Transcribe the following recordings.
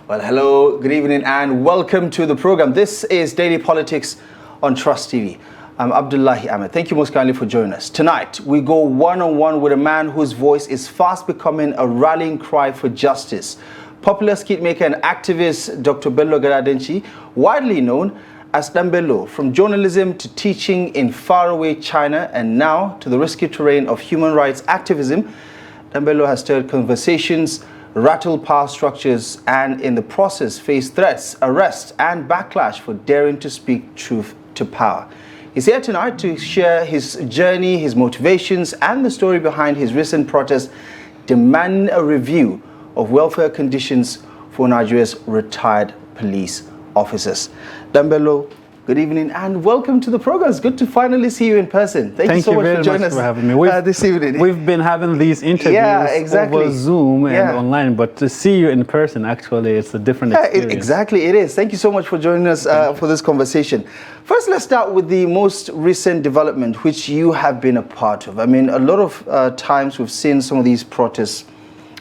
Well, hello, good evening, and welcome to the program. This is Daily Politics on Trust TV. I'm Abdullahi Ahmed. Thank you most kindly for joining us. Tonight, we go one-on-one with a man whose voice is fast becoming a rallying cry for justice. Popular skit maker and activist Dr. Bello Galadanci, widely known as Bello, from journalism to teaching in faraway China and now to the risky terrain of human rights activism. Bello has stirred conversations, rattled power structures, and in the process faced threats, arrest, and backlash for daring to speak truth to power. He's here tonight to share his journey, his motivations, and the story behind his recent protest demanding a review of welfare conditions for Nigeria's retired police officers. Bello, good evening and welcome to the program. It's good to finally see you in person. Thank you so much for joining us for having me. This evening. We've been having these interviews over Zoom and online, but to see you in person, actually, it's a different experience. Exactly, it is. Thank you so much for joining us for this conversation. First, let's start with the most recent development, which you have been a part of. I mean, a lot of times we've seen some of these protests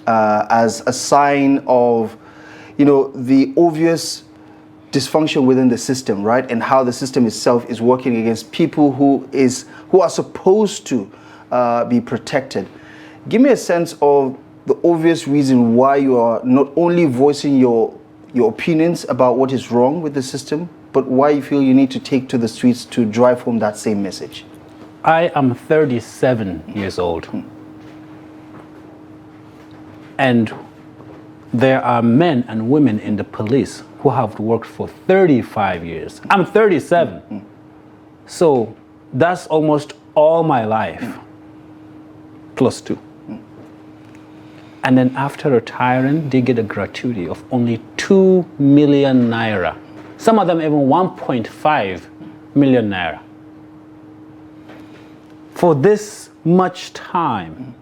as a sign of, the obvious dysfunction within the system, right? And how the system itself is working against people who are supposed to be protected. Give me a sense of the obvious reason why you are not only voicing your opinions about what is wrong with the system, but why you feel you need to take to the streets to drive home that same message. I am 37 years old. And there are men and women in the police who have worked for 35 years. I'm 37. So that's almost all my life, plus 2. And then after retiring, they get a gratuity of only 2 million naira. Some of them even 1.5 million naira. For this much time.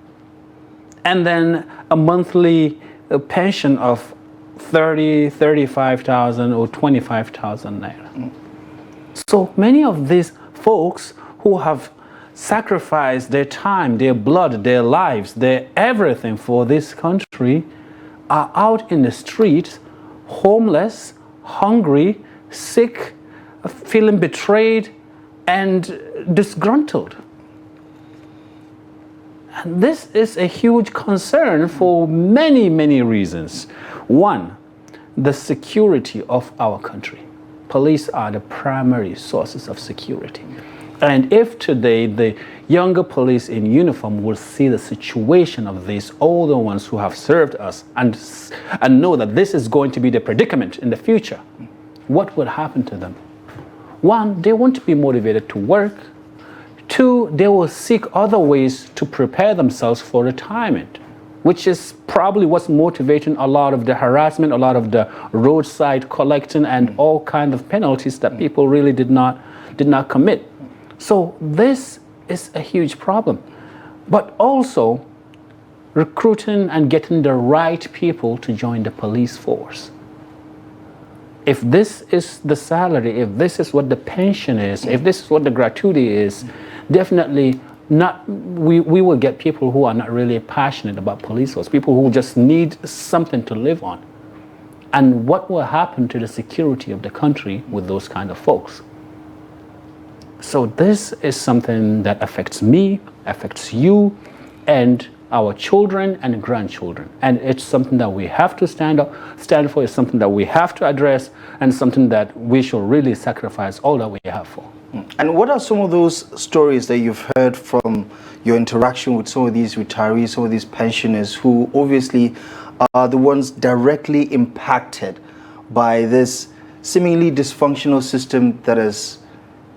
And then a monthly pension of 30, 35,000 or 25,000 naira. So many of these folks who have sacrificed their time, their blood, their lives, their everything for this country are out in the streets, homeless, hungry, sick, feeling betrayed and disgruntled. And this is a huge concern for many, many reasons. One, the security of our country. Police are the primary sources of security. And if today the younger police in uniform will see the situation of these older ones who have served us and know that this is going to be the predicament in the future, what would happen to them? One, they won't be motivated to work. 2, they will seek other ways to prepare themselves for retirement, which is probably what's motivating a lot of the harassment, a lot of the roadside collecting and all kinds of penalties that people really did not commit. So this is a huge problem. But also recruiting and getting the right people to join the police force. If this is the salary, if this is what the pension is, if this is what the gratuity is, definitely not. We will get people who are not really passionate about police force, people who just need something to live on. And what will happen to the security of the country with those kind of folks? So this is something that affects me, affects you, and our children and grandchildren. And it's something that we have to stand for, it's something that we have to address, and something that we should really sacrifice all that we have for. And what are some of those stories that you've heard from your interaction with some of these retirees, some of these pensioners who obviously are the ones directly impacted by this seemingly dysfunctional system that has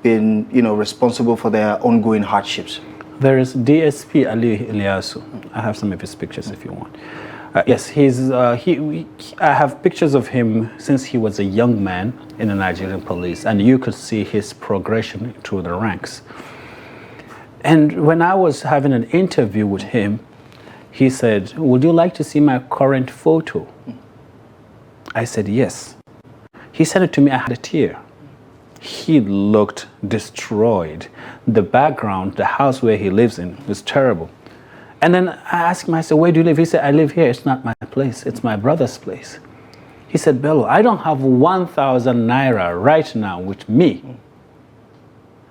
been, responsible for their ongoing hardships? There is DSP Ali Ilyasu. I have some of his pictures if you want. Yes, I have pictures of him since he was a young man in the Nigerian police, and you could see his progression through the ranks. And when I was having an interview with him, he said, "Would you like to see my current photo?" I said, "Yes." He sent it to me, I had a tear. He looked destroyed. The background, the house where he lives in, was terrible. And then I asked him, I said, "Where do you live?" He said, "I live here. It's not my place. It's my brother's place." He said, Bello, I don't have 1,000 naira right now with me.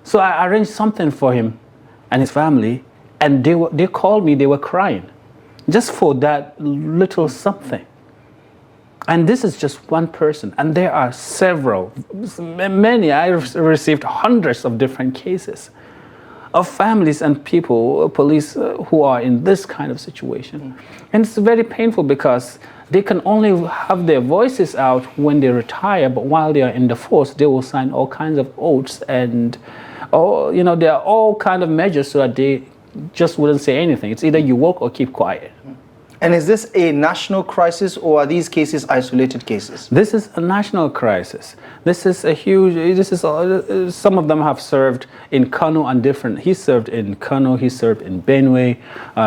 So I arranged something for him and his family, and they called me, they were crying, just for that little something. And this is just one person, and there are several, many. I received hundreds of different cases of families and people, police, who are in this kind of situation. And it's very painful because they can only have their voices out when they retire, but while they are in the force, they will sign all kinds of oaths, and there are all kinds of measures so that they just wouldn't say anything. It's either you work or keep quiet. And is this a national crisis, or are these cases isolated cases? This is a national crisis. This is a huge, some of them have served in Kano and different. He served in Kano, he served in Benue.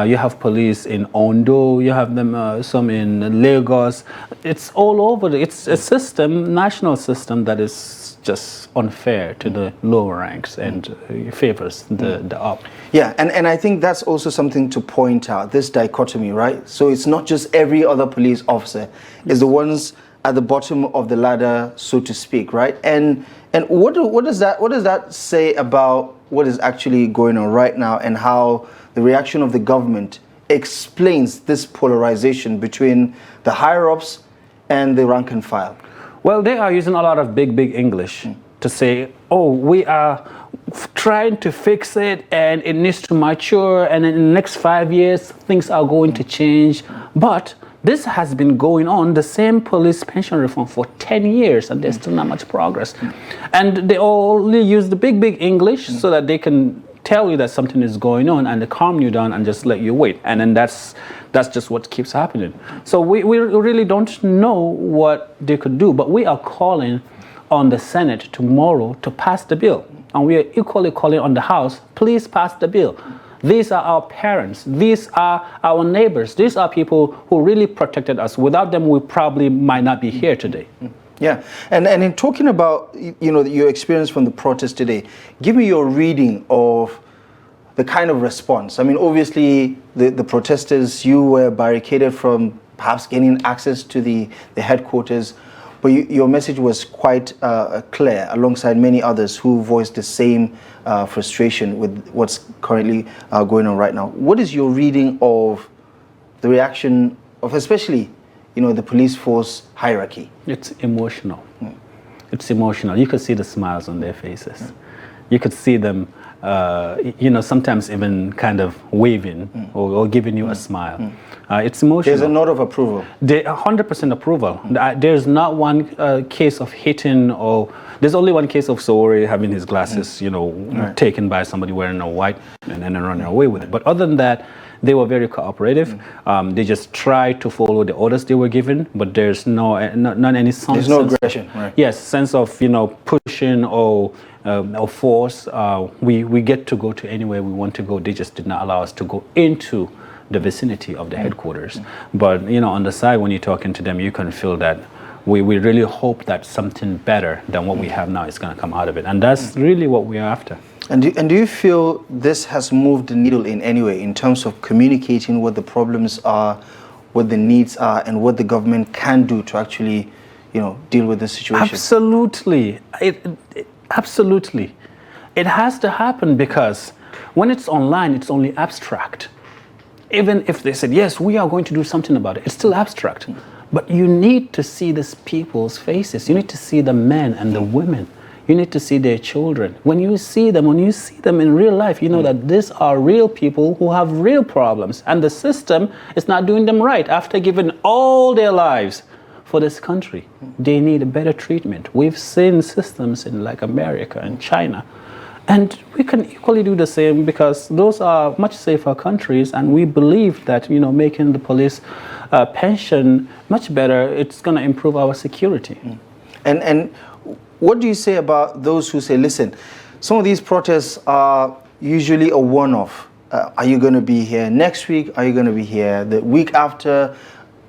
You have police in Ondo, you have them, some in Lagos. It's all over. It's a system, national system, that is just unfair to the lower ranks and favors the up. Yeah, and I think that's also something to point out, this dichotomy, right? So it's not just every other police officer, it's the ones at the bottom of the ladder, so to speak, right? And what does that say about what is actually going on right now, and how the reaction of the government explains this polarization between the higher-ups and the rank and file? Well, they are using a lot of big English to say, oh, we are trying to fix it and it needs to mature, and in the next 5 years things are going to change. But this has been going on, the same police pension reform, for 10 years, and there's still not much progress. And they only use the big English so that they can tell you that something is going on, and they calm you down and just let you wait. And then that's just what keeps happening. So we really don't know what they could do, but we are calling on the Senate tomorrow to pass the bill. And we are equally calling on the House, please pass the bill. These are our parents. These are our neighbors. These are people who really protected us. Without them, we probably might not be here today. Yeah, and in talking about your experience from the protest today, give me your reading of the kind of response. I mean, obviously, the protesters, you were barricaded from perhaps gaining access to the headquarters, but your message was quite clear, alongside many others who voiced the same frustration with what's currently going on right now. What is your reading of the reaction of, especially, the police force hierarchy? It's emotional. It's emotional. You could see the smiles on their faces. You could see them, sometimes even kind of waving or giving you a smile. It's emotional. There's a note of approval. 100% approval. There's not one case of hitting, or there's only one case of Sowore having his glasses, taken by somebody wearing a white and then running away with it. But other than that, they were very cooperative. They just tried to follow the orders they were given, but there's not any sense. There's no aggression, right? Yes, sense of pushing or force. We get to go to anywhere we want to go. They just did not allow us to go into the vicinity of the headquarters. But on the side, when you're talking to them, you can feel that we really hope that something better than what we have now is going to come out of it, and that's really what we're after. And do you feel this has moved the needle in any way in terms of communicating what the problems are, what the needs are, and what the government can do to actually, deal with the situation? Absolutely. Absolutely. It has to happen, because when it's online, it's only abstract. Even if they said, yes, we are going to do something about it, it's still abstract. But you need to see these people's faces. You need to see the men and the women. You need to see their children. When you see them in real life, you know that these are real people who have real problems, and the system is not doing them right. After giving all their lives for this country, they need a better treatment. We've seen systems in like America and China, and we can equally do the same, because those are much safer countries, and we believe that making the police pension much better, it's going to improve our security. And what do you say about those who say, listen, some of these protests are usually a one-off. Are you going to be here next week? Are you going to be here the week after?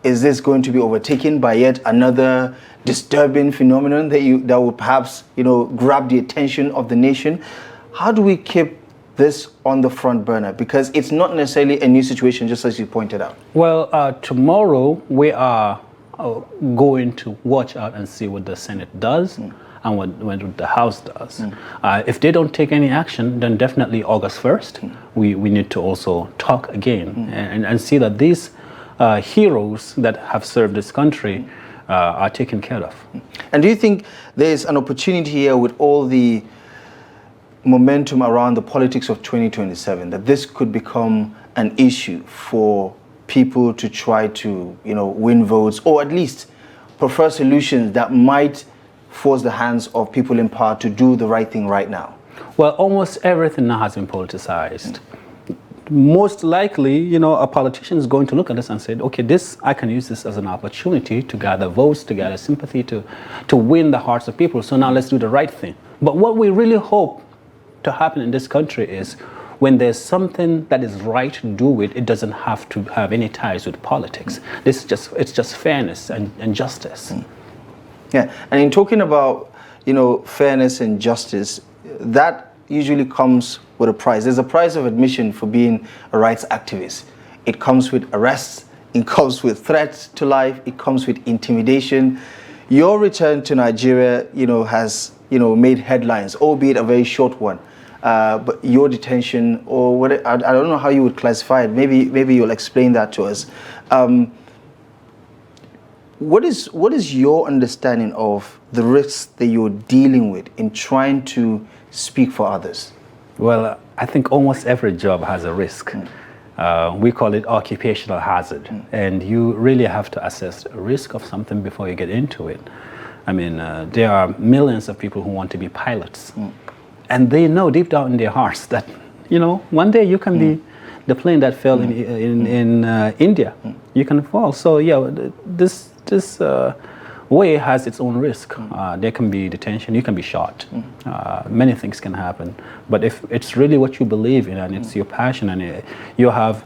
Is this going to be overtaken by yet another disturbing phenomenon that will perhaps grab the attention of the nation? How do we keep this on the front burner? Because it's not necessarily a new situation, just as you pointed out. Well, tomorrow we are going to watch out and see what the Senate does and what the House does. If they don't take any action, then definitely August 1st, we need to also talk again and see that these heroes that have served this country are taken care of. And do you think there's an opportunity here with all the momentum around the politics of 2027 that this could become an issue for people to try to, win votes, or at least prefer solutions that might force the hands of people in power to do the right thing right now? Well, almost everything now has been politicized. Most likely, a politician is going to look at this and say, okay, I can use this as an opportunity to gather votes, to gather sympathy, to win the hearts of people. So now let's do the right thing. But what we really hope to happen in this country is when there's something that is right to do it doesn't have to have any ties with politics. It's just fairness and justice. Yeah, and in talking about, fairness and justice, that usually comes with a price. There's a price of admission for being a rights activist. It comes with arrests, it comes with threats to life, it comes with intimidation. Your return to Nigeria, has, made headlines, albeit a very short one. But your detention, or what, I don't know how you would classify it. Maybe you'll explain that to us. What is your understanding of the risks that you're dealing with in trying to speak for others? Well, I think almost every job has a risk. We call it occupational hazard. And you really have to assess the risk of something before you get into it. I mean, there are millions of people who want to be pilots. And they know deep down in their hearts that, one day you can be the plane that fell in India. You can fall. So, yeah, this way has its own risk. There can be detention, you can be shot. Many things can happen. But if it's really what you believe in and it's your passion and you have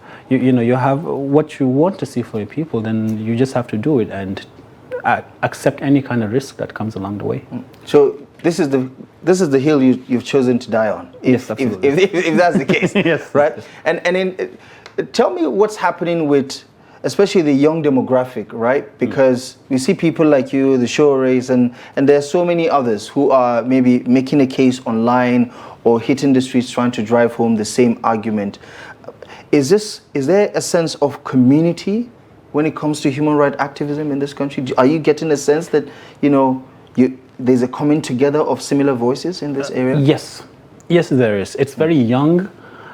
what you want to see for your people, then you just have to do it and accept any kind of risk that comes along the way. So this is the hill you've chosen to die on. If that's the case. Yes. Right? And tell me what's happening with especially the young demographic, right? Because we see people like you, the show race, and there are so many others who are maybe making a case online or hitting the streets trying to drive home the same argument. Is there a sense of community when it comes to human rights activism in this country? Are you getting a sense that, there's a coming together of similar voices in this area? Yes. Yes, there is. It's very young.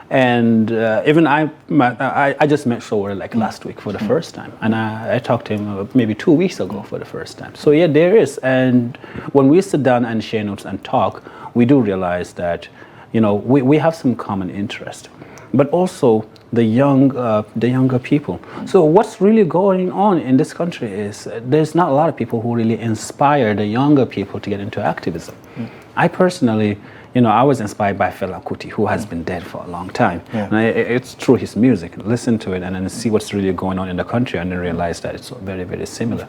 And even I just met Shower last week for the first time, and I talked to him maybe 2 weeks ago for the first time. So yeah, there is. And when we sit down and share notes and talk, we do realize that we have some common interest, but also the younger people. So what's really going on in this country is there's not a lot of people who really inspire the younger people to get into activism. I personally, I was inspired by Fela Kuti, who has been dead for a long time. Yeah. And it's through his music, listen to it and then see what's really going on in the country and then realize that it's very, very similar.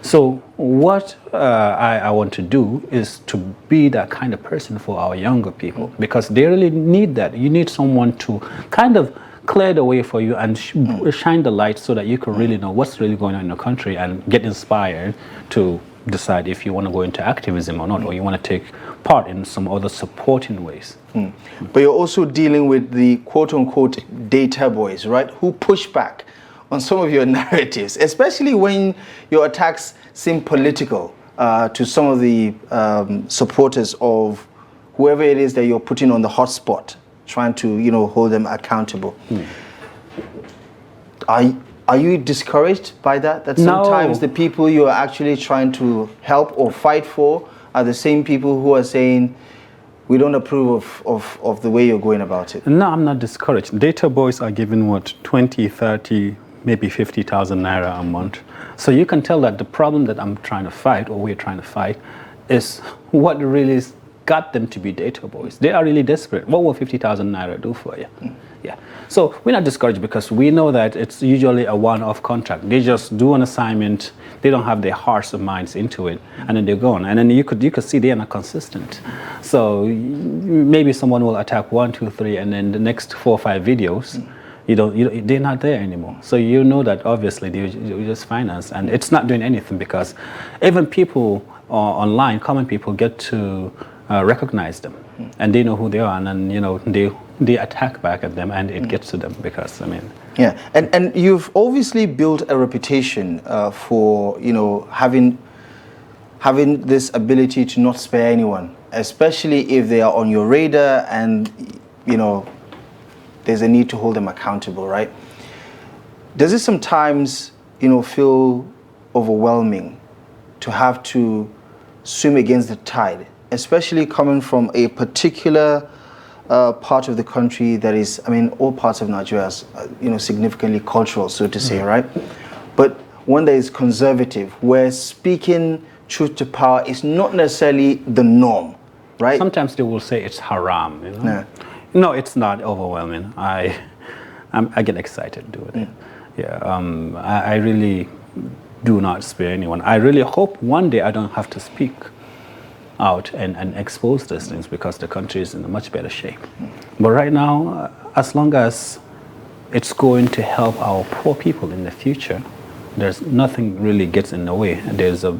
So what I want to do is to be that kind of person for our younger people, because they really need that. You need someone to kind of clear the way for you and shine the light so that you can really know what's really going on in the country and get inspired to decide if you want to go into activism or not, or you want to take part in some other supporting ways. But you're also dealing with the quote-unquote data boys, right, who push back on some of your narratives, especially when your attacks seem political to some of the supporters of whoever it is that you're putting on the hot spot, trying to hold them accountable. Are you discouraged by that? That sometimes the people you are actually trying to help or fight for are the same people who are saying, we don't approve of the way you're going about it? No, I'm not discouraged. Data boys are given, 20, 30, maybe 50,000 naira a month. So you can tell that the problem that I'm trying to fight, or we're trying to fight, is what really got them to be data boys. They are really desperate. What will 50,000 naira do for you? Yeah. So we're not discouraged because we know that it's usually a one-off contract. They just do an assignment. They don't have their hearts or minds into it, and then they're gone. And then you could see they are not consistent. So maybe someone will attack 1, 2, 3, and then the next 4 or 5 videos, they're not there anymore. So you know that obviously they just finance, and it's not doing anything, because even people online, common people, get to recognize them, and they know who they are, and then they attack back at them, and it gets to them, because yeah, and you've obviously built a reputation for having this ability to not spare anyone, especially if they are on your radar and there's a need to hold them accountable, right? Does it sometimes feel overwhelming to have to swim against the tide, especially coming from a particular part of the country that is, all parts of Nigeria is, significantly cultural, so to say, right? But one that is conservative, where speaking truth to power is not necessarily the norm, right? Sometimes they will say it's haram, Yeah. No, it's not overwhelming. I get excited doing it. Yeah, I really do not spare anyone. I really hope one day I don't have to speak out and expose these things, because the country is in a much better shape. But right now, as long as it's going to help our poor people in the future, there's nothing really gets in the way. There's a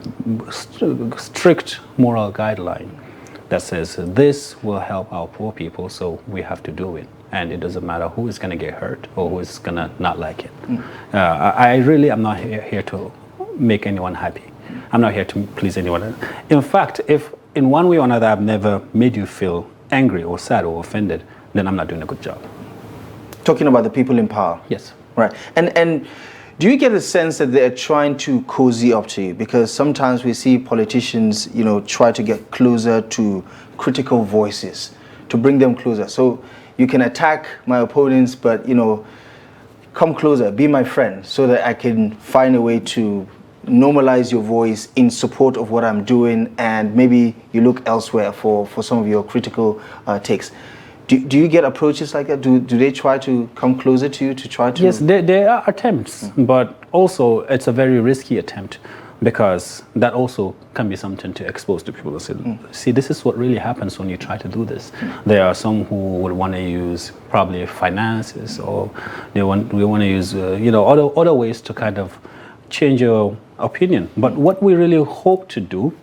strict moral guideline that says this will help our poor people, so we have to do it. And it doesn't matter who is going to get hurt or who is going to not like it. I really am not here to make anyone happy. I'm not here to please anyone. In fact, if in one way or another I've never made you feel angry or sad or offended, then I'm not doing a good job. Talking about the people in power. Yes. Right. And do you get a sense that they're trying to cozy up to you? Because sometimes we see politicians, try to get closer to critical voices, to bring them closer. So you can attack my opponents, but, come closer, be my friend, so that I can find a way to normalize your voice in support of what I'm doing, and maybe you look elsewhere for some of your critical takes. Do you get approaches like that? Do they try to come closer to you to try to? Yes, there are attempts, but also it's a very risky attempt, because that also can be something to expose to people. See, this is what really happens when you try to do this. There are some who would want to use probably finances, or we want to use other ways to kind of change your opinion. But what we really hope to do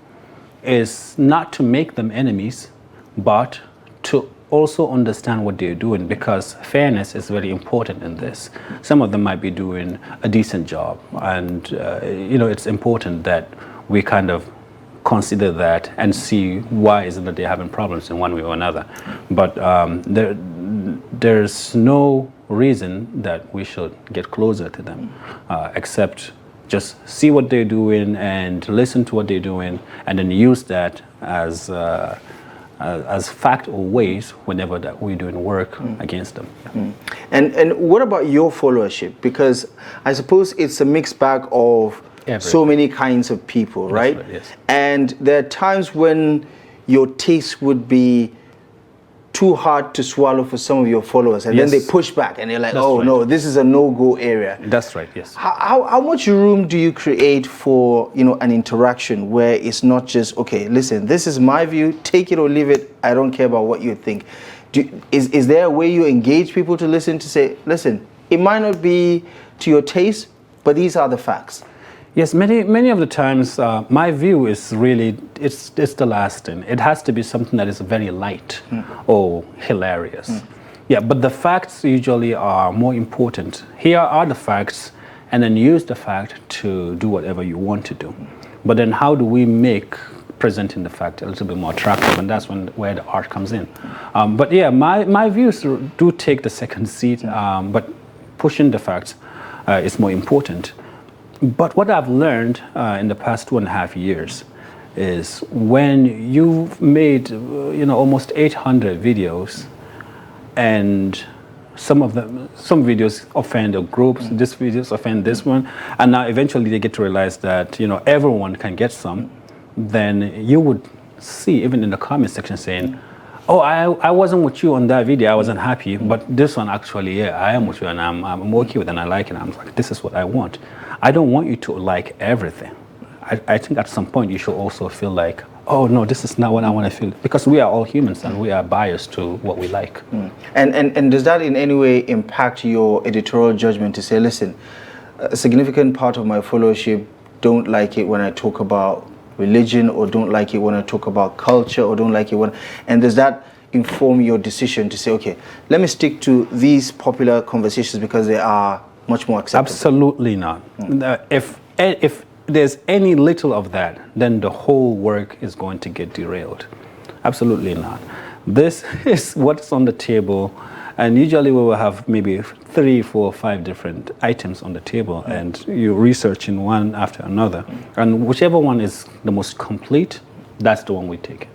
is not to make them enemies, but to also understand what they're doing, because fairness is very important in this. Some of them might be doing a decent job, and it's important that we kind of consider that and see why is it that they're having problems in one way or another. But there's no reason that we should get closer to them, except just see what they're doing and listen to what they're doing, and then use that as fact or ways whenever that we're doing work against them. And what about your followership? Because I suppose it's a mixed bag of so many kinds of people, right? Yes. And there are times when your taste would be too hard to swallow for some of your followers, and then they push back and they're like, no, this is a no-go area. That's right, yes. How much room do you create for an interaction where it's not just, okay, listen, this is my view, take it or leave it, I don't care about what you think? Is there a way you engage people to listen, to say, listen, it might not be to your taste, but these are the facts? Yes, many of the times, my view is really, it's the last thing. It has to be something that is very light or hilarious. Yeah, but the facts usually are more important. Here are the facts, and then use the fact to do whatever you want to do. But then how do we make presenting the fact a little bit more attractive? And that's where the art comes in. But yeah, my views do take the second seat, but pushing the facts is more important. But what I've learned in the past 2.5 years is when you've made almost 800 videos, and some videos offend the groups, these videos offend this one, and now eventually they get to realize that everyone can get some, then you would see even in the comment section saying, oh, I wasn't with you on that video, I wasn't happy, but this one actually, yeah, I am with you, and I'm okay with it, and I like it, and I'm like, this is what I want. I don't want you to like everything. I think at some point you should also feel like, oh no, this is not what I want to feel, because we are all humans and we are biased to what we like. And does that in any way impact your editorial judgment to say, listen, a significant part of my followership don't like it when I talk about religion, or don't like it when I talk about culture, or don't like it when, and does that inform your decision to say, okay, let me stick to these popular conversations because they are much more acceptable? Absolutely not. If there's any little of that, then the whole work is going to get derailed. Absolutely not. This is what's on the table, and usually we will have maybe 3, 4, 5 different items on the table, and you research in one after another, and whichever one is the most complete, that's the one we take.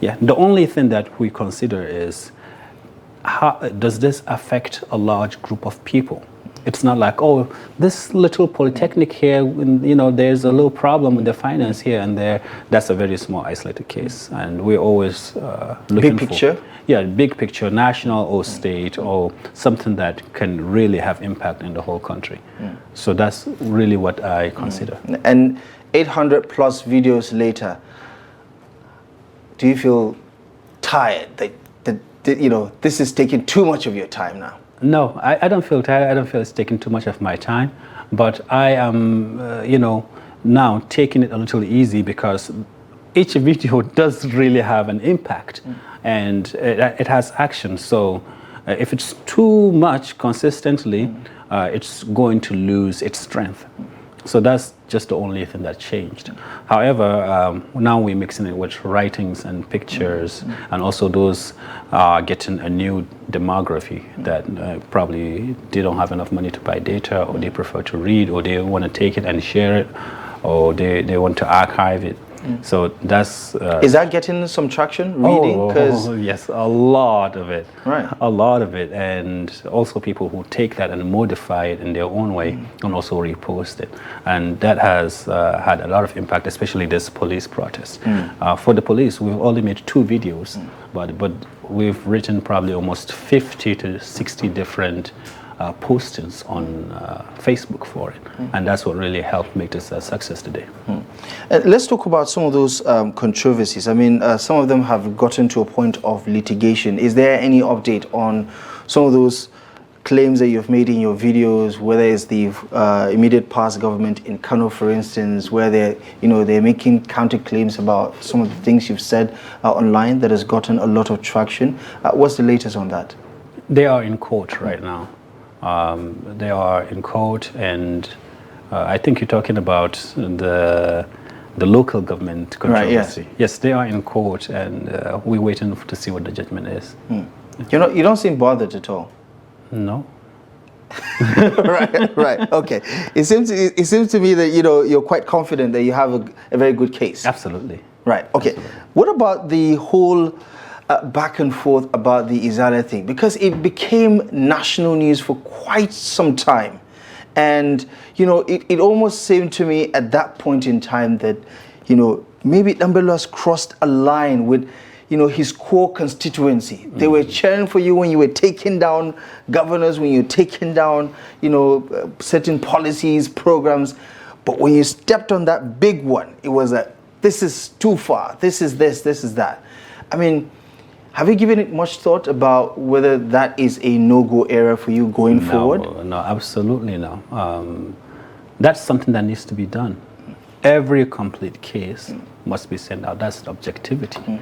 Yeah. The only thing that we consider is, how does this affect a large group of people? It's not like, oh, this little polytechnic here, you know, there's a little problem with the finance here and there. That's a very small, isolated case, and we're always looking big picture. Big picture, national or state, or something that can really have impact in the whole country. So that's really what I consider. And 800 plus videos later, do you feel tired that you know, this is taking too much of your time now? No, I don't feel tired. I don't feel it's taking too much of my time, but I am, you know, now taking it a little easy, because each video does really have an impact, and it has action. So if it's too much consistently, it's going to lose its strength. So that's just the only thing that changed. However, now we're mixing it with writings and pictures, and also those are getting a new demography that probably they don't have enough money to buy data, or they prefer to read, or they want to take it and share it, or they want to archive it. So that's... is that getting some traction, reading? Oh, yes, a lot of it. Right. A lot of it. And also people who take that and modify it in their own way and also repost it. And that has had a lot of impact, especially this police protest. For the police, we've only made 2 videos, but we've written probably almost 50 to 60 different postings on Facebook for it, and that's what really helped make this a success today. Let's talk about some of those controversies. I mean, some of them have gotten to a point of litigation. Is there any update on some of those claims that you've made in your videos, whether it's the immediate past government in Kano, for instance, where they're making counter claims about some of the things you've said online that has gotten a lot of traction? What's the latest on that? They are in court right now. They are in court, and I think you're talking about the local government controversy. Right, yes, they are in court, and we're waiting to see what the judgment is. You don't seem bothered at all. No. right. Okay. It seems to me that you're quite confident that you have a very good case. Absolutely. Right. Okay. Absolutely. What about the whole back and forth about the Izala thing? Because it became national news for quite some time, and it almost seemed to me at that point in time that maybe Bello has crossed a line with his core constituency. They were cheering for you when you were taking down governors, when you were taking down certain policies, programs, but when you stepped on that big one, it was this is too far, this is that. I mean, have you given it much thought about whether that is a no-go area for you going forward? No, absolutely no. That's something that needs to be done. Every complete case must be sent out. That's objectivity.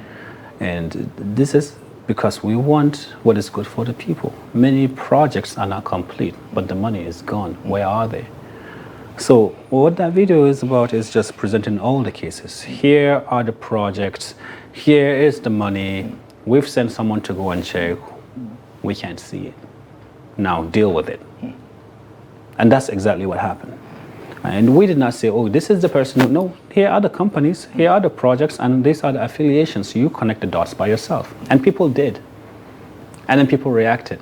And this is because we want what is good for the people. Many projects are not complete, but the money is gone. Where are they? So what that video is about is just presenting all the cases. Here are the projects. Here is the money. We've sent someone to go and check. We can't see it. Now deal with it. And that's exactly what happened. And we did not say, oh, this is the person. No, here are the companies, here are the projects, and these are the affiliations. You connect the dots by yourself. And people did. And then people reacted.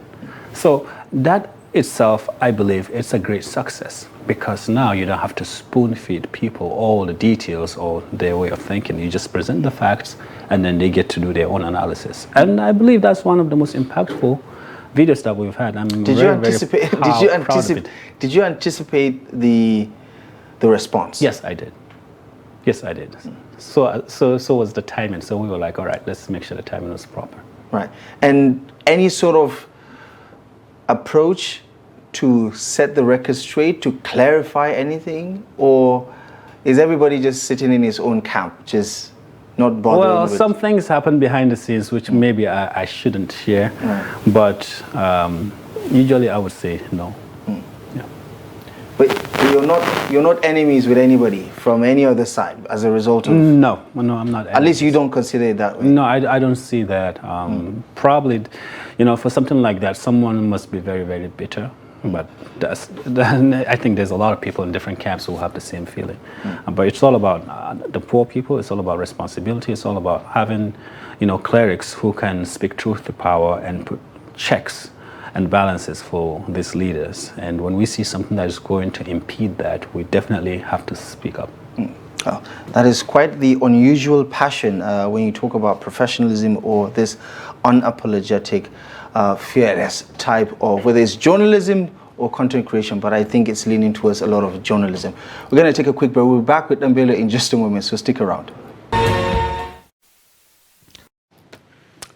So that itself, I believe, it's a great success, because now you don't have to spoon feed people all the details or their way of thinking. You just present the facts, and then they get to do their own analysis. And I believe that's one of the most impactful videos that we've had. Did you anticipate the response? Yes, I did. Yes, I did. So was the timing. So we were like, all right, let's make sure the timing was proper. Right. And any sort of approach to set the record straight, to clarify anything, or is everybody just sitting in his own camp, just not bothering? Well, some things happen behind the scenes which maybe I shouldn't share, but usually I would say no. Yeah. But you're not enemies with anybody from any other side as a result of... No, I'm not. At least you don't consider it that way. No, I don't see that. Probably, for something like that, someone must be very, very bitter. But I think there's a lot of people in different camps who have the same feeling. But it's all about the poor people. It's all about responsibility. It's all about having, clerics who can speak truth to power and put checks and balances for these leaders. And when we see something that is going to impede that, we definitely have to speak up. Oh, that is quite the unusual passion when you talk about professionalism or this unapologetic, fearless type of, whether it's journalism or content creation, but I think it's leaning towards a lot of journalism. We're going to take a quick break. We'll be back with Bello in just a moment, so stick around.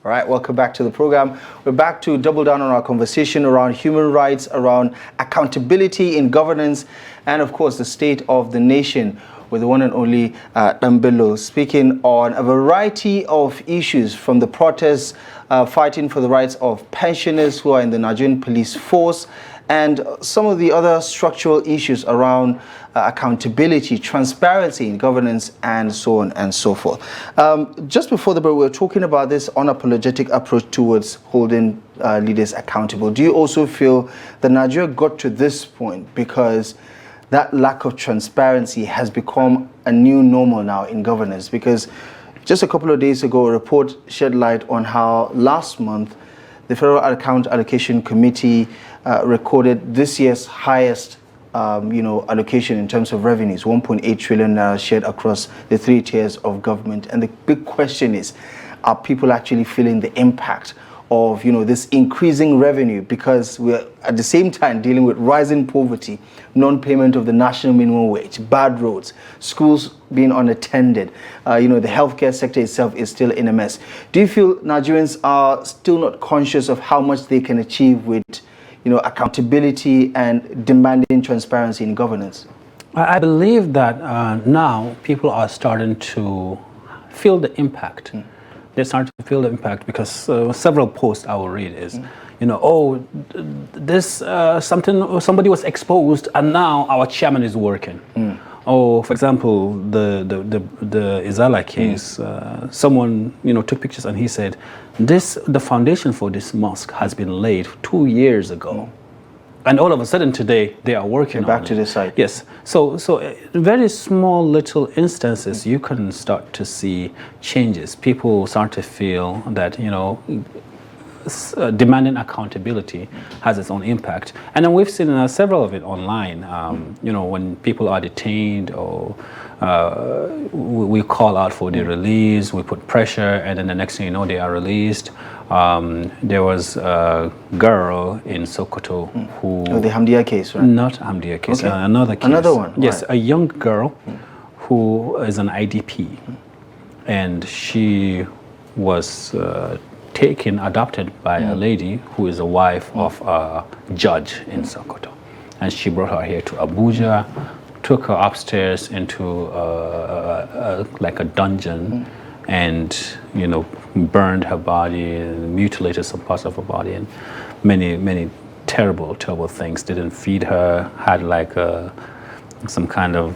All right, welcome back to the program. We're back to double down on our conversation around human rights, around accountability in governance, and of course the state of the nation, with the one and only Bello, speaking on a variety of issues, from the protests, fighting for the rights of pensioners who are in the Nigerian police force, and some of the other structural issues around accountability, transparency in governance, and so on and so forth. Just before the break, we were talking about this unapologetic approach towards holding leaders accountable. Do you also feel that Nigeria got to this point because that lack of transparency has become a new normal now in governance? Because just a couple of days ago, a report shed light on how last month the Federal Account Allocation Committee recorded this year's highest allocation in terms of revenues, 1.8 trillion shared across the 3 tiers of government. And the big question is, are people actually feeling the impact of this increasing revenue? Because we're at the same time dealing with rising poverty, non-payment of the national minimum wage, bad roads, schools being unattended. The healthcare sector itself is still in a mess. Do you feel Nigerians are still not conscious of how much they can achieve with accountability and demanding transparency in governance? I believe that now people are starting to feel the impact. They're starting to feel the impact because several posts I will read is, somebody was exposed and now our chairman is working. Or, for example, the Izala case, someone took pictures and he said, the foundation for this mosque has been laid 2 years ago. And all of a sudden today, they are working back to the site. Yes. So very small little instances, you can start to see changes. People start to feel that, demanding accountability has its own impact. And then we've seen several of it online. When people are detained or we call out for their release, we put pressure, and then the next thing you know, they are released. There was a girl in Sokoto who... the Hamdia case, right? Not Hamdia case, okay. Another case. Another one? Yes, right. A young girl who is an IDP, and she was adopted by a lady who is a wife of a judge in Sokoto. And she brought her here to Abuja, took her upstairs into like a dungeon, and burned her body, mutilated some parts of her body, and many terrible things. Didn't feed her, had like some kind of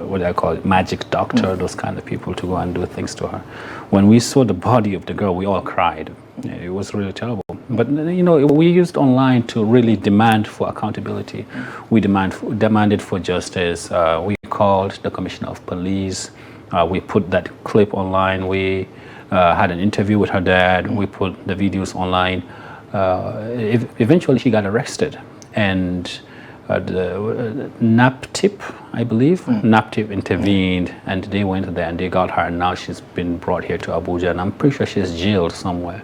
what do I call it, magic doctor, those kind of people to go and do things to her. When we saw the body of the girl, we all cried. It was really terrible. But we used online to really demand for accountability. We demanded for justice. We called the Commissioner of Police. We put that clip online. We had an interview with her dad. We put the videos online. Eventually, she got arrested, and the NAPTIP, I believe, NAPTIP intervened, and they went there and they got her. And now she's been brought here to Abuja, and I'm pretty sure she's jailed somewhere.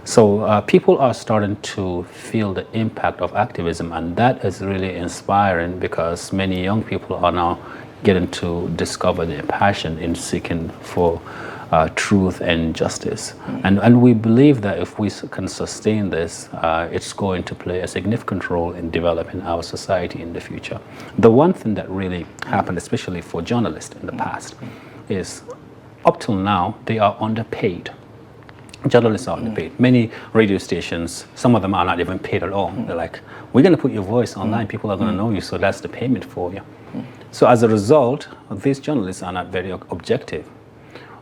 So people are starting to feel the impact of activism, and that is really inspiring because many young people are now getting to discover their passion in seeking for truth and justice. And we believe that if we can sustain this, it's going to play a significant role in developing our society in the future. The one thing that really happened, especially for journalists in the past, is up till now, they are underpaid. Journalists are underpaid. Many radio stations, some of them are not even paid at all. They're like, we're going to put your voice online, people are going to know you, so that's the payment for you. So as a result, these journalists are not very objective,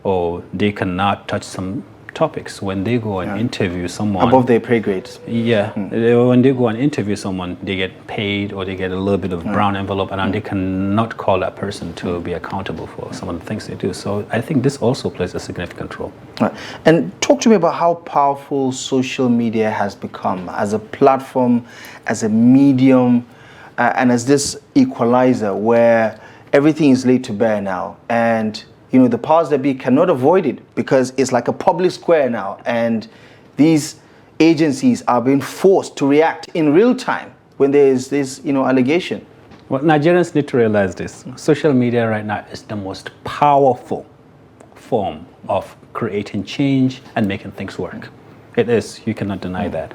or they cannot touch some topics. When they go and interview someone above their pay grades. Yeah, when they go and interview someone, they get paid, or they get a little bit of brown envelope, and they cannot call that person to be accountable for some of the things they do. So I think this also plays a significant role. Right. And talk to me about how powerful social media has become as a platform, as a medium, and as this equalizer where everything is laid to bear now. And you know, the powers that be cannot avoid it because it's like a public square now, and these agencies are being forced to react in real time when there is this, you know, allegation. Well, Nigerians need to realize this. Social media right now is the most powerful form of creating change and making things work. It is. You cannot deny that.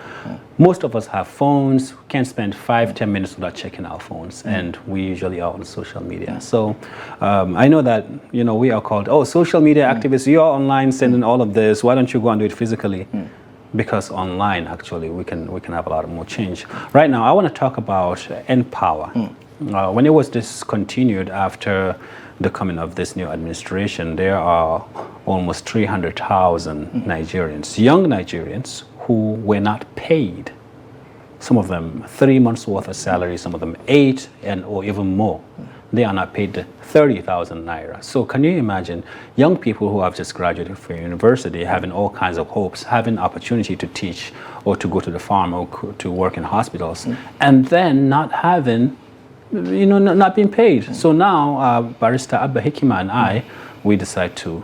Most of us have phones. We can't spend 5-10 minutes without checking our phones, and we usually are on social media. So I know that, you know, we are called, oh, social media activists. You're online sending all of this. Why don't you go and do it physically? Because online, actually, we can have a lot more change. Right now, I want to talk about Empower. When it was discontinued after the coming of this new administration, there are almost 300,000 Nigerians, young Nigerians, who were not paid. Some of them 3 months worth of salary, some of them 8 or even more. They are not paid 30,000 naira. So can you imagine young people who have just graduated from university having all kinds of hopes, having opportunity to teach or to go to the farm or to work in hospitals, and then not having, you know, not being paid. So now Barrister Abdullahi and I, we decide to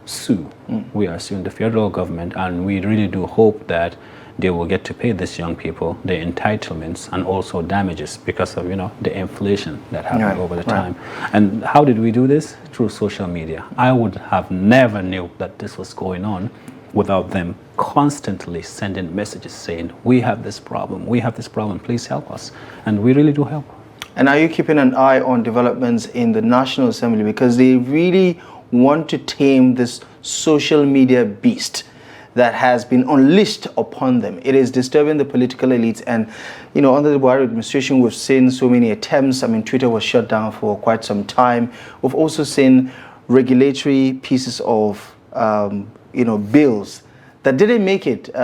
sue. We are suing the federal government, and we really do hope that they will get to pay these young people their entitlements and also damages because of, you know, the inflation that happened over the time. And how did we do this? Through social media. I would have never knew that this was going on without them constantly sending messages saying, we have this problem, please help us. And we really do help. And are you keeping an eye on developments in the National Assembly? Because they really want to tame this social media beast that has been unleashed upon them. It is disturbing the political elites. And, you know, under the Buhari administration, we've seen so many attempts. I mean, Twitter was shut down for quite some time. We've also seen regulatory pieces of, you know, bills that didn't make it to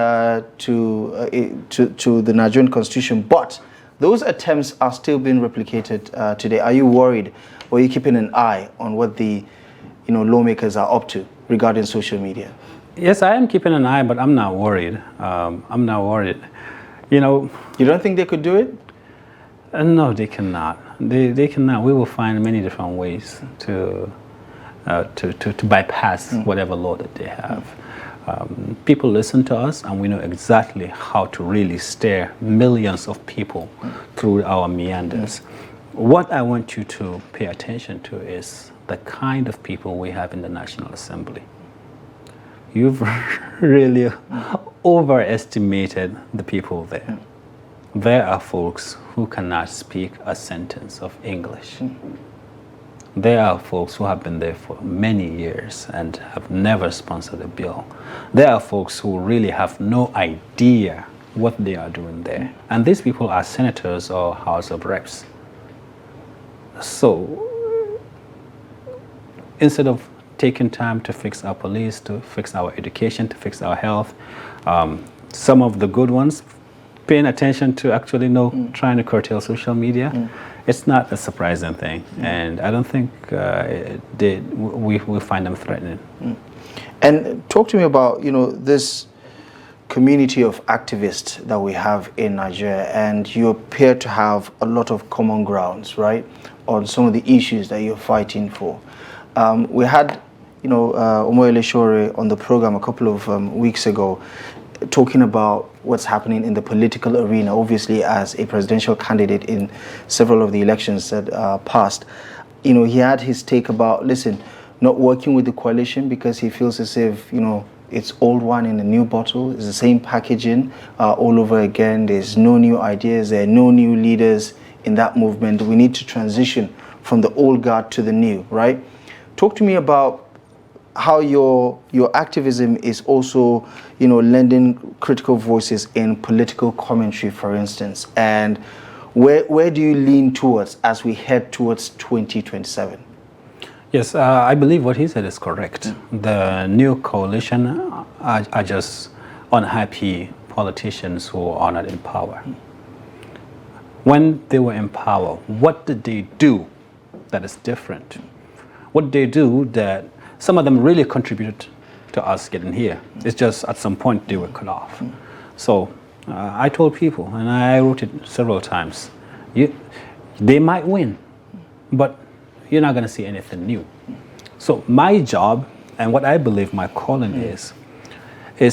the Nigerian constitution. But those attempts are still being replicated today. Are you worried, or are you keeping an eye on what the, you know, lawmakers are up to regarding social media? Yes, I am keeping an eye, but I'm not worried. I'm not worried. You know. You don't think they could do it? No, they cannot. They cannot. We will find many different ways to bypass whatever law that they have. People listen to us, and we know exactly how to really steer millions of people through our meanders. What I want you to pay attention to is the kind of people we have in the National Assembly. You've really overestimated the people there. There are folks who cannot speak a sentence of English. There are folks who have been there for many years and have never sponsored a bill. There are folks who really have no idea what they are doing there. And these people are senators or House of Reps. So instead of taking time to fix our police, to fix our education, to fix our health, some of the good ones paying attention to actually trying to curtail social media, it's not a surprising thing. And I don't think we find them threatening. And talk to me about, you know, this community of activists that we have in Nigeria, and you appear to have a lot of common grounds, right, on some of the issues that you're fighting for. We had, you know, Omoyele Shore on the program a couple of weeks ago, talking about what's happening in the political arena, obviously as a presidential candidate in several of the elections that passed. he had his take about, listen, not working with the coalition because he feels as if, it's old wine in a new bottle. It's the same packaging all over again. There's no new ideas. There are no new leaders in that movement. We need to transition from the old guard to the new, right? Talk to me about how your activism is also, lending critical voices in political commentary, for instance. And where do you lean towards as we head towards 2027? Yes, I believe what he said is correct. The new coalition are just unhappy politicians who are not in power. When they were in power, what did they do that is different? What did they do that some of them really contributed to us getting here? It's just at some point they were cut off. So I told people, and I wrote it several times, they might win, but you're not going to see anything new. So my job, and what I believe my calling is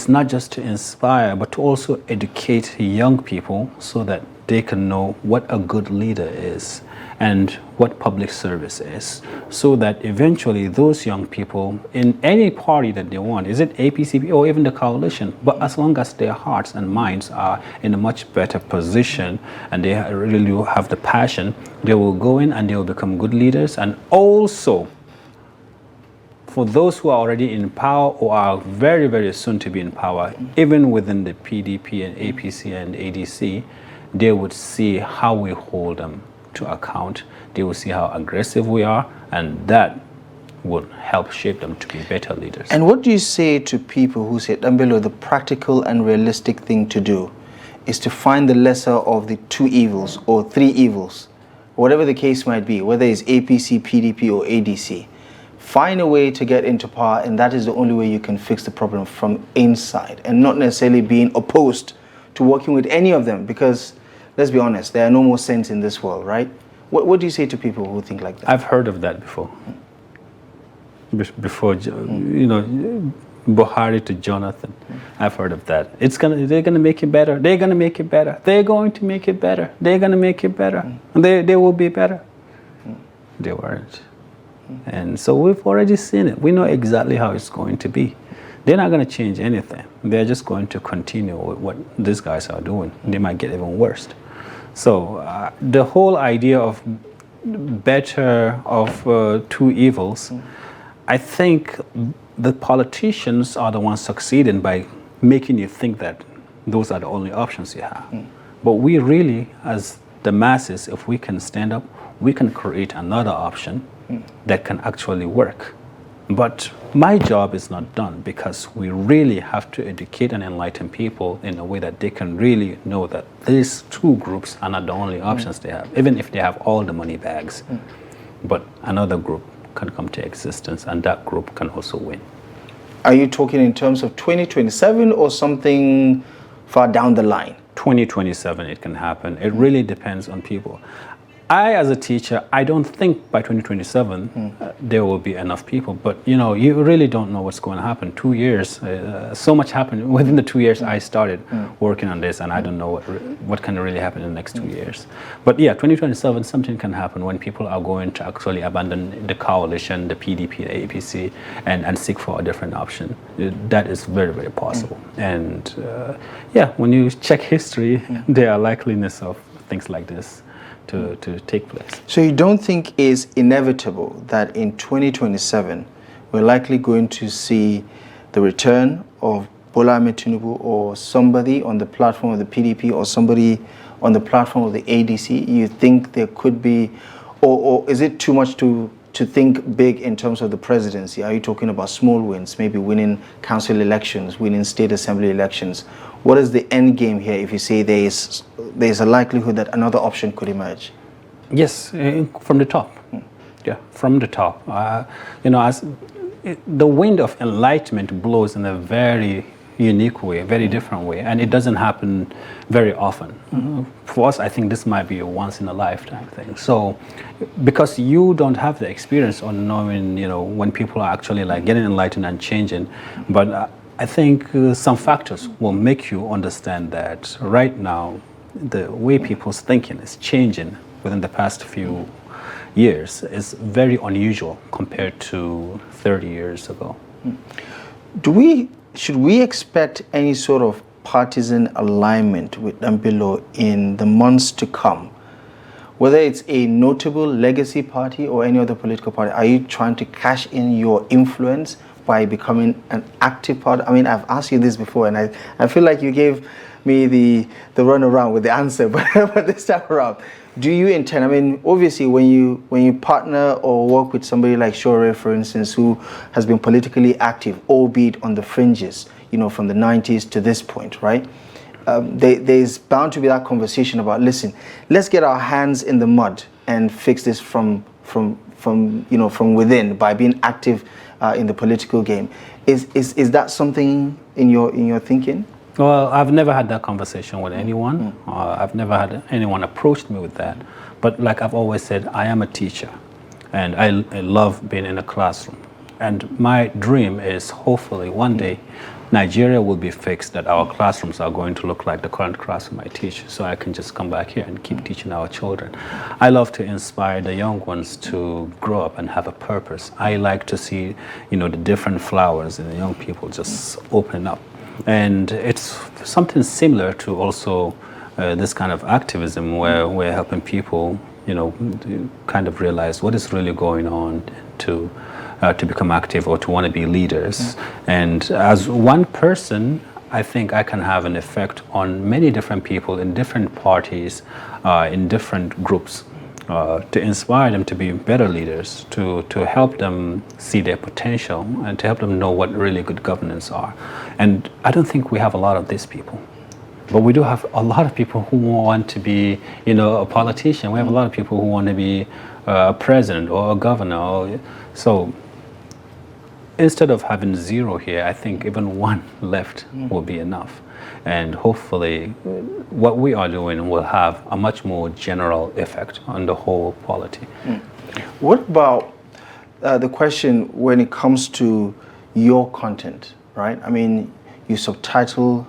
not just to inspire, but to also educate young people so that they can know what a good leader is and what public service is, so that eventually those young people in any party that they want, is it APC or even the coalition, but as long as their hearts and minds are in a much better position and they really have the passion, they will go in and they will become good leaders. And also, for those who are already in power or are very, very soon to be in power, even within the PDP and APC and ADC, they would see how we hold them to account. They will see how aggressive we are, and that would help shape them to be better leaders. And what do you say to people who say, Bello, the practical and realistic thing to do is to find the lesser of the two evils or three evils, whatever the case might be, whether it's APC, PDP, or ADC. Find a way to get into power, and that is the only way you can fix the problem from inside, and not necessarily being opposed to working with any of them, because let's be honest, there are no more saints in this world, right? What do you say to people who think like that? I've heard of that before. Before, Buhari to Jonathan. I've heard of that. They're gonna make it better. They're gonna make it better. They're going to make it better. They're gonna make it better. And they will be better. They weren't. And so we've already seen it. We know exactly how it's going to be. They're not going to change anything. They're just going to continue with what these guys are doing. They might get even worse. So the whole idea of better of two evils, I think the politicians are the ones succeeding by making you think that those are the only options you have. But we really, as the masses, if we can stand up, we can create another option that can actually work. But my job is not done, because we really have to educate and enlighten people in a way that they can really know that these two groups are not the only options they have, even if they have all the money bags. But another group can come to existence, and that group can also win. Are you talking in terms of 2027 or something far down the line? 2027 it can happen. It really depends on people. I, as a teacher, I don't think by 2027 there will be enough people. But you really don't know what's going to happen. 2 years, so much happened within the 2 years I started working on this, and I don't know what can really happen in the next 2 years. But yeah, 2027, something can happen when people are going to actually abandon the coalition, the PDP, the APC, and seek for a different option. That is very, very possible. And when you check history, there are likeliness of things like this to take place. So you don't think it's inevitable that in 2027 we're likely going to see the return of Bola Ahmed Tinubu or somebody on the platform of the PDP or somebody on the platform of the ADC? You think there could be, or is it too much to think big in terms of the presidency? Are you talking about small wins, maybe winning council elections, winning state assembly elections? What is the end game here if you say there's a likelihood that another option could emerge? Yes, from the top. Yeah, from the top. As the wind of enlightenment blows in a very unique way, very different way, and it doesn't happen very often. For us, I think this might be a once in a lifetime thing. So, because you don't have the experience on knowing, when people are actually like getting enlightened and changing, but I think some factors will make you understand that right now, the way people's thinking is changing within the past few years is very unusual compared to 30 years ago. Should we expect any sort of partisan alignment with Bello in the months to come? Whether it's a notable legacy party or any other political party, are you trying to cash in your influence by becoming an active part? I mean, I've asked you this before, and I feel like you gave me the runaround with the answer, but this time around, do you intend? I mean, obviously, when you partner or work with somebody like Shore, for instance, who has been politically active, albeit on the fringes, from the 90s to this point, right? There's bound to be that conversation about, listen, let's get our hands in the mud and fix this from within by being active in the political game. Is that something in your thinking? Well, I've never had that conversation with anyone. I've never had anyone approach me with that. But like I've always said, I am a teacher, and I love being in a classroom. And my dream is hopefully one day Nigeria will be fixed, that our classrooms are going to look like the current classroom I teach, so I can just come back here and keep teaching our children. I love to inspire the young ones to grow up and have a purpose. I like to see, the different flowers in the young people just open up. And it's something similar to also this kind of activism where we're helping people, kind of realize what is really going on to become active or to want to be leaders. And as one person, I think I can have an effect on many different people in different parties, in different groups, to inspire them to be better leaders, to help them see their potential, and to help them know what really good governance are. And I don't think we have a lot of these people. But we do have a lot of people who want to be, a politician. We have a lot of people who want to be a president or a governor. So instead of having zero here, I think even one left will be enough. And hopefully what we are doing will have a much more general effect on the whole polity. What about the question when it comes to your content, right? I mean, you subtitle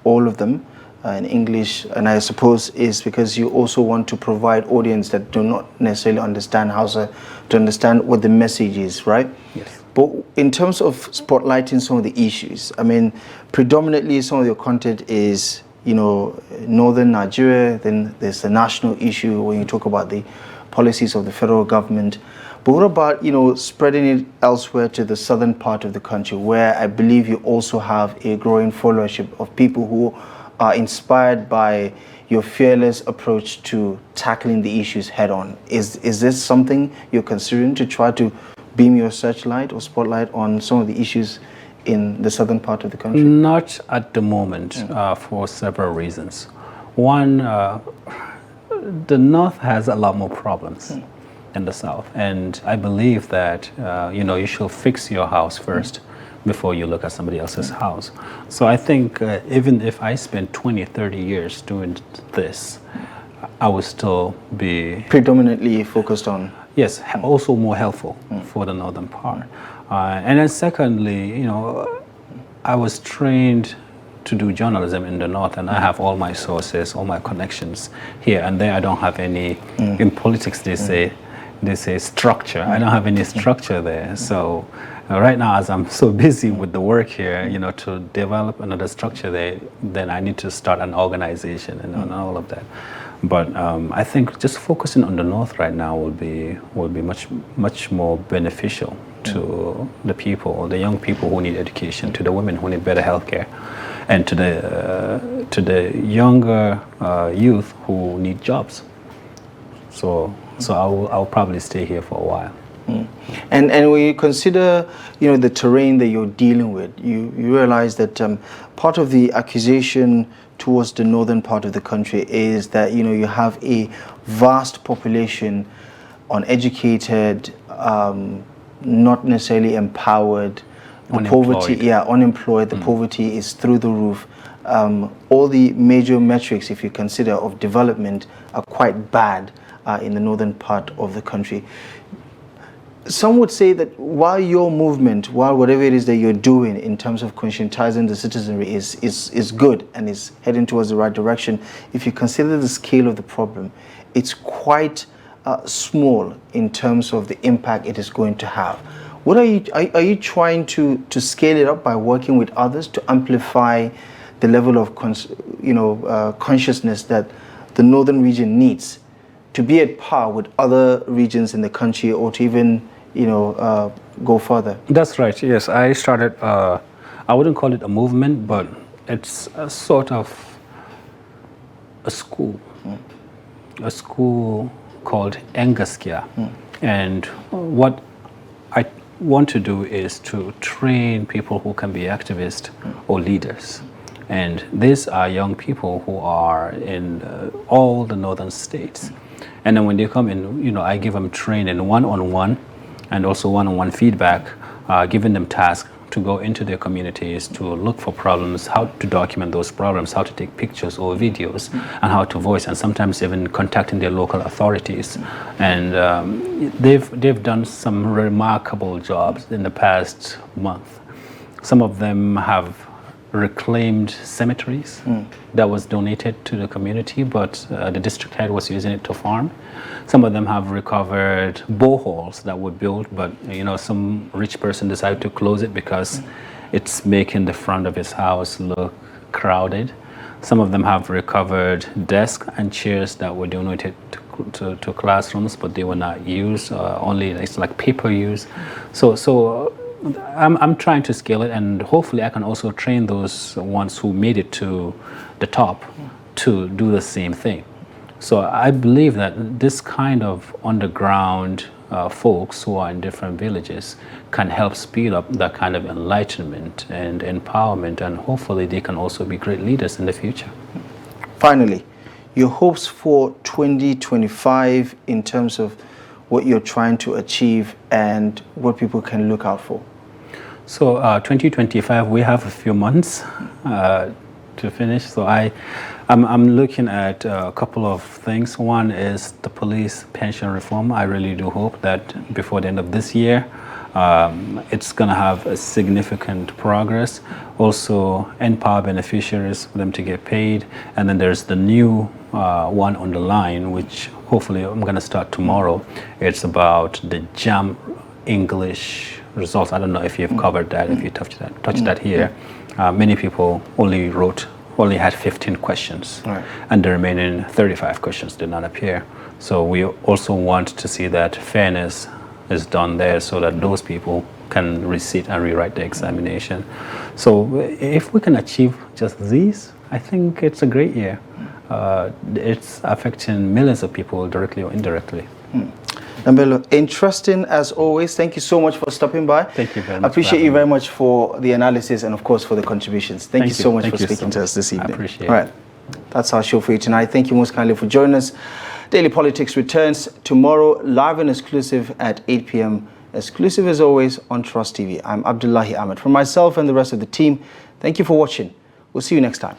all of them in English, and I suppose it's because you also want to provide audience that do not necessarily understand Hausa to understand what the message is, right? Yes. But in terms of spotlighting some of the issues, I mean, predominantly some of your content is, northern Nigeria, then there's the national issue when you talk about the policies of the federal government. But what about, spreading it elsewhere to the southern part of the country, where I believe you also have a growing followership of people who are inspired by your fearless approach to tackling the issues head on. Is this something you're considering to try to beam your searchlight or spotlight on some of the issues in the southern part of the country? Not at the moment, for several reasons. One, the North has a lot more problems than the South, and I believe that you should fix your house first before you look at somebody else's house. So I think even if I spend 20, 30 years doing this, I will still be predominantly focused on. Yes, also more helpful for the northern part. And then secondly, I was trained to do journalism in the North, and I have all my sources, all my connections here and there. I don't have any, in politics they say structure. I don't have any structure there. So right now, as I'm so busy with the work here, to develop another structure there, then I need to start an organization and all of that. But I think just focusing on the North right now will be much more beneficial to the people, the young people who need education, to the women who need better healthcare, and to the younger youth who need jobs. So I'll probably stay here for a while. And when you consider, the terrain that you're dealing with, you realize that part of the accusation towards the northern part of the country is that, you have a vast population, uneducated, not necessarily empowered, the poverty, unemployed, the poverty is through the roof. All the major metrics, if you consider, of development are quite bad in the northern part of the country. Some would say that while your movement, while whatever it is that you're doing in terms of conscientizing the citizenry is good and is heading towards the right direction, if you consider the scale of the problem, it's quite small in terms of the impact it is going to have. What are you trying to scale it up by working with others to amplify the level of consciousness that the northern region needs to be at par with other regions in the country, or to even go further? That's right. Yes, I started. I wouldn't call it a movement, but it's a sort of a school. A school called Engaskia. And what I want to do is to train people who can be activists or leaders. And these are young people who are in all the northern states. And then when they come in, I give them training one-on-one and also one-on-one feedback, giving them tasks to go into their communities, to look for problems, how to document those problems, how to take pictures or videos, and how to voice, and sometimes even contacting their local authorities. And they've done some remarkable jobs in the past month. Some of them have reclaimed cemeteries that was donated to the community, but the district head was using it to farm. Some of them have recovered boreholes that were built, but some rich person decided to close it because it's making the front of his house look crowded. Some of them have recovered desks and chairs that were donated to classrooms, but they were not used, only it's like paper use. So I'm trying to scale it, and hopefully I can also train those ones who made it to the top to do the same thing. So I believe that this kind of underground folks who are in different villages can help speed up that kind of enlightenment and empowerment, and hopefully they can also be great leaders in the future. Finally, your hopes for 2025 in terms of what you're trying to achieve and what people can look out for? So 2025, we have a few months to finish. So I'm looking at a couple of things. One is the police pension reform. I really do hope that before the end of this year, it's going to have a significant progress. Also, empower beneficiaries for them to get paid. And then there's the new one on the line, which hopefully I'm going to start tomorrow. It's about the JAM English results. I don't know if you've covered that, if you touched that here. Many people only had 15 questions, right, and the remaining 35 questions did not appear. So we also want to see that fairness is done there, so that those people can resit and rewrite the examination. So if we can achieve just these, I think it's a great year. It's affecting millions of people directly or indirectly. Bello, interesting as always. Thank you so much for stopping by. Thank you very much. I appreciate you very much for the analysis and, of course, for the contributions. Thank you so much for speaking to us this evening. I appreciate it. All right. That's our show for you tonight. Thank you most kindly for joining us. Daily Politics returns tomorrow, live and exclusive at 8 p.m. Exclusive as always on Trust TV. I'm Abdullahi Ahmed. From myself and the rest of the team, thank you for watching. We'll see you next time.